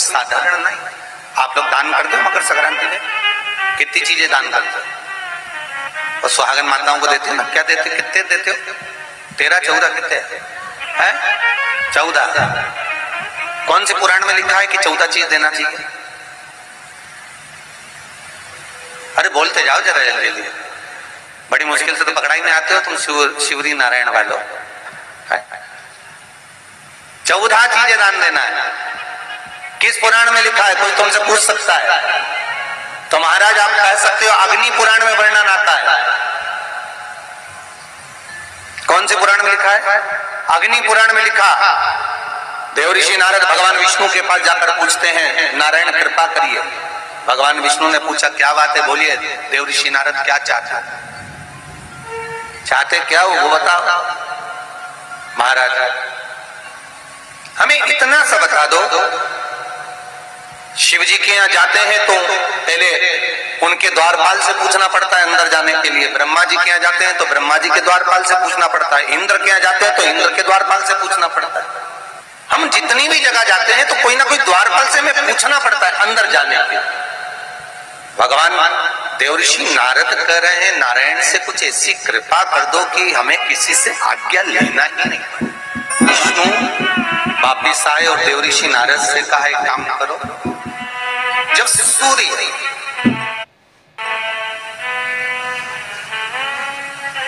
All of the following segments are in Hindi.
साधारण नहीं। आप लोग दान करते हो मकर संक्रांति में? कितनी चीजें दान करते हो? और सुहागन माताओं को देते हो ना? क्या देते हो? कितने देते हो? 13 14 कितने हैं? 14। कौन से पुराण में लिखा है कि 14 चीज देना चाहिए? अरे बोलते जाओ जरा जल्दी जल्दी, बड़ी मुश्किल से तो पकड़ाई में आते हो तुम शिवरी नारायण वालों। 14 चीजें दान देना है। किस पुराण में लिखा है? कोई तुमसे पूछ सकता है तो महाराज आप कह सकते हो अग्नि पुराण में वर्णन आता है। कौन से पुराण में लिखा है? अग्नि पुराण में लिखा। देवऋषि नारद भगवान विष्णु के पास जाकर पूछते हैं, नारायण कृपा करिए। भगवान विष्णु ने पूछा क्या बात है, बोलिए देवऋषि नारद क्या चाहते क्या हो वो बताओ। महाराज हमें इतना सा बता दो, शिव जी के यहाँ जाते हैं तो पहले उनके द्वारपाल से पूछना पड़ता है अंदर जाने के लिए। ब्रह्मा जी के यहाँ जाते हैं तो ब्रह्मा जी के द्वारपाल से पूछना पड़ता है। इंद्र के यहाँ जाते हैं तो इंद्र के द्वारपाल से पूछना पड़ता है। हम जितनी भी जगह जाते हैं तो कोई ना कोई द्वारपाल से हमें पूछना पड़ता है अंदर जाने के। भगवान देवऋषि नारद कह रहे हैं नारायण से कुछ ऐसी कृपा कर दो कि हमें किसी से आज्ञा लेना ही नहीं। विष्णु वापिस आए और देवऋषि नारद से कहा एक काम करो, जब सूर्य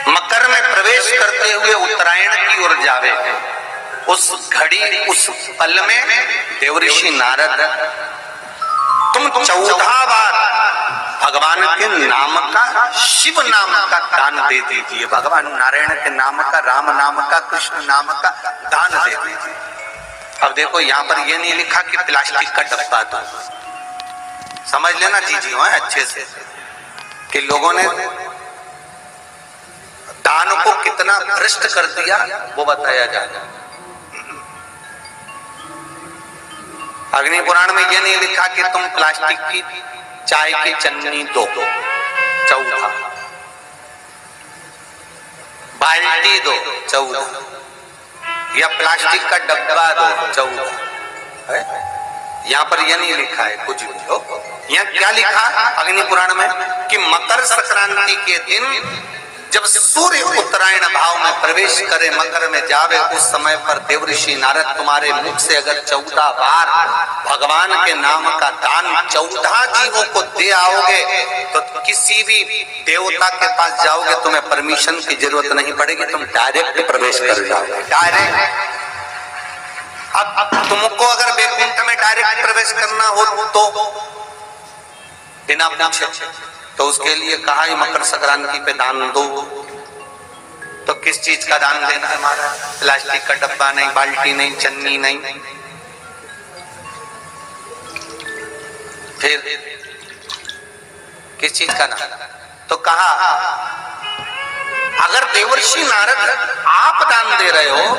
मकर में प्रवेश करते हुए उत्तरायण की ओर जावे, उस घड़ी उस पल में देवऋषि नारद तुम 14 बार भगवान के नाम का, शिव नाम का दान दे दीजिए। भगवान नारायण के नाम का, राम नाम का, कृष्ण नाम का दान दे दीजिए। अब देखो यहाँ पर ये नहीं लिखा कि प्लास्टिक का डब्बा दो। समझ लेना जी अच्छे से कि लोगों ने दान को कितना भ्रष्ट कर दिया वो बताया जाएगा। अग्नि पुराण में ये नहीं लिखा कि तुम प्लास्टिक की चाय की चन्नी दो 14, बाल्टी दो 14, या प्लास्टिक का डब्बा दो 14। यहाँ पर यह नहीं लिखा है कुछ भी हो। यहाँ क्या लिखा अग्नि पुराण में कि मकर संक्रांति के दिन जब सूर्य उत्तरायण भाव में प्रवेश करे, मकर में जावे, उस समय पर देवऋषि नारद तुम्हारे मुख से अगर 14 बार भगवान के नाम का दान 14 जीवों को दे आओगे तो किसी भी देवता के पास जाओगे तुम्हें परमिशन की जरूरत नहीं पड़ेगी, तुम डायरेक्ट प्रवेश कर जाओगे। डायरेक्ट। अब तुमको अगर वैकुंठ में डायरेक्ट प्रवेश करना हो तो बिना पूछे, तो उसके लिए कहा ही मकर संक्रांति पे दान दो। तो किस चीज का दान देना है हमारा? प्लास्टिक का डब्बा नहीं, बाल्टी नहीं, चन्नी नहीं, फिर किस चीज का दान? तो कहा अगर देवर्षि नारद आप दान दे रहे हो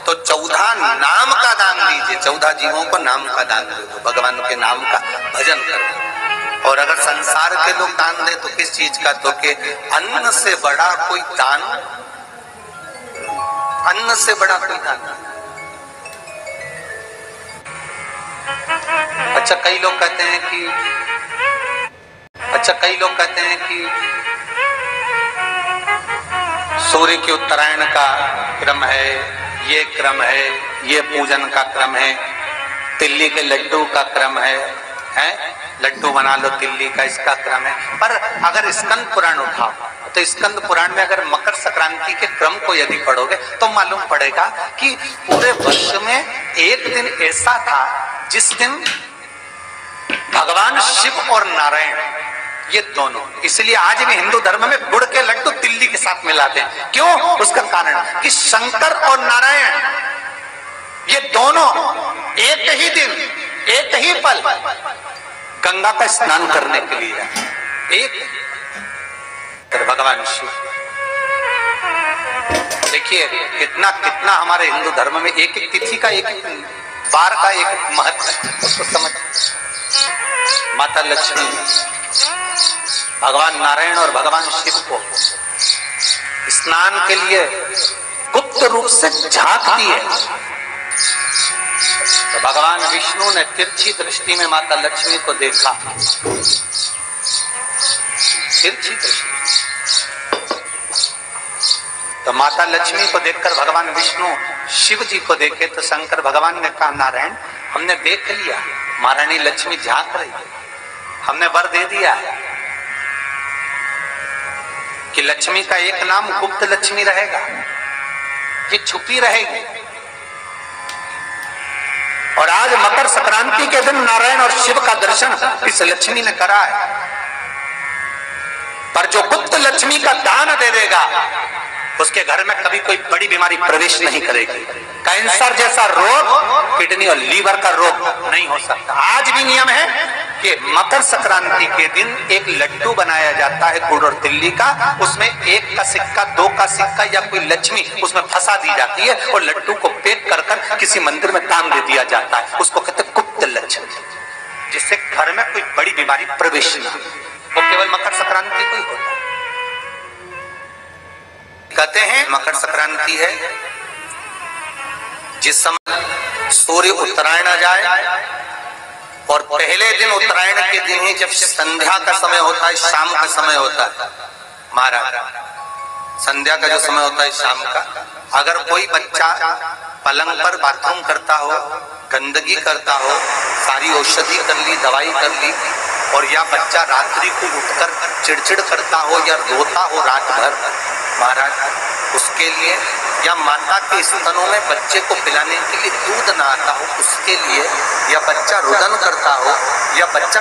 तो 14 नाम का दान दीजिए। 14 जीवों को नाम का दान दे दो, भगवान के नाम का भजन करो। और अगर संसार के लोग दान दे तो किस चीज का? तो कि अन्न से बड़ा कोई दान, अन्न से बड़ा कोई दान। अच्छा कई लोग कहते हैं कि सूर्य के उत्तरायण का क्रम है, ये क्रम है, ये पूजन का क्रम है, तिल्ली के लड्डू का क्रम है, लड्डू बना लो तिल्ली का, इसका क्रम है। पर अगर स्कंद पुराण उठाओ तो स्कंद पुराण में अगर मकर संक्रांति के क्रम को यदि पढ़ोगे तो मालूम पड़ेगा कि पूरे वर्ष में एक दिन ऐसा था जिस दिन भगवान शिव और नारायण ये दोनों, इसलिए आज भी हिंदू धर्म में गुड़ के लड्डू तिल्ली के साथ मिलाते हैं। क्यों? उसका कारण कि शंकर और नारायण ये दोनों एक ही दिन, एक ही पल गंगा का स्नान करने के लिए एक भगवान शिव। देखिए कितना कितना हमारे हिंदू धर्म में एक एक तिथि का, एक एक बार का एक महत्व है, उसको समझ। माता लक्ष्मी, भगवान नारायण और भगवान शिव को स्नान के लिए गुप्त रूप से झांकती है। तो भगवान विष्णु ने तिरछी दृष्टि में माता लक्ष्मी को देखा, तिरछी दृष्टि। तो माता लक्ष्मी को देखकर भगवान विष्णु शिव जी को देखे तो शंकर भगवान ने कहा, नारायण हमने देख लिया, महारानी लक्ष्मी झांक रही है, हमने वर दे दिया कि लक्ष्मी का एक नाम गुप्त लक्ष्मी रहेगा, ये छुपी रहेगी। और आज मकर संक्रांति के दिन नारायण और शिव का दर्शन इस लक्ष्मी ने करा है। पर जो गुप्त लक्ष्मी का दान दे देगा उसके घर में कभी कोई बड़ी बीमारी प्रवेश नहीं करेगी। कैंसर जैसा रोग, किडनी और लीवर का रोग नहीं हो सकता। आज भी नियम है कि मकर संक्रांति के दिन एक लड्डू बनाया जाता है गुड़ और तिल्ली का, उसमें 1 का सिक्का, 2 का सिक्का या कोई लक्ष्मी उसमें फंसा दी जाती है और लड्डू को पैक कर कर किसी मंदिर में दान दे दिया जाता है। उसको कहते हैं गुप्त लक्ष्मी, जिससे घर में कोई बड़ी बीमारी प्रवेश न हो। वो केवल मकर संक्रांति को ही होता है। कहते हैं मकर संक्रांति है जिस समय सूर्य उत्तरायण आ जाए और पहले दिन उत्तरायण के दिन ही जब संध्या का समय होता है, शाम का समय होता है, महाराज संध्या का जो समय होता है शाम का, अगर कोई बच्चा पलंग पर बाथरूम करता हो, गंदगी करता हो, सारी औषधि कर ली, दवाई कर ली, और या बच्चा रात्रि को उठकर चिड़चिड़ करता हो या रोता हो रात भर, महाराज उसके लिए, या माता के स्तनों में बच्चे को पिलाने के लिए दूध ना आता हो उसके लिए, या बच्चा रुदन करता हो, या बच्चा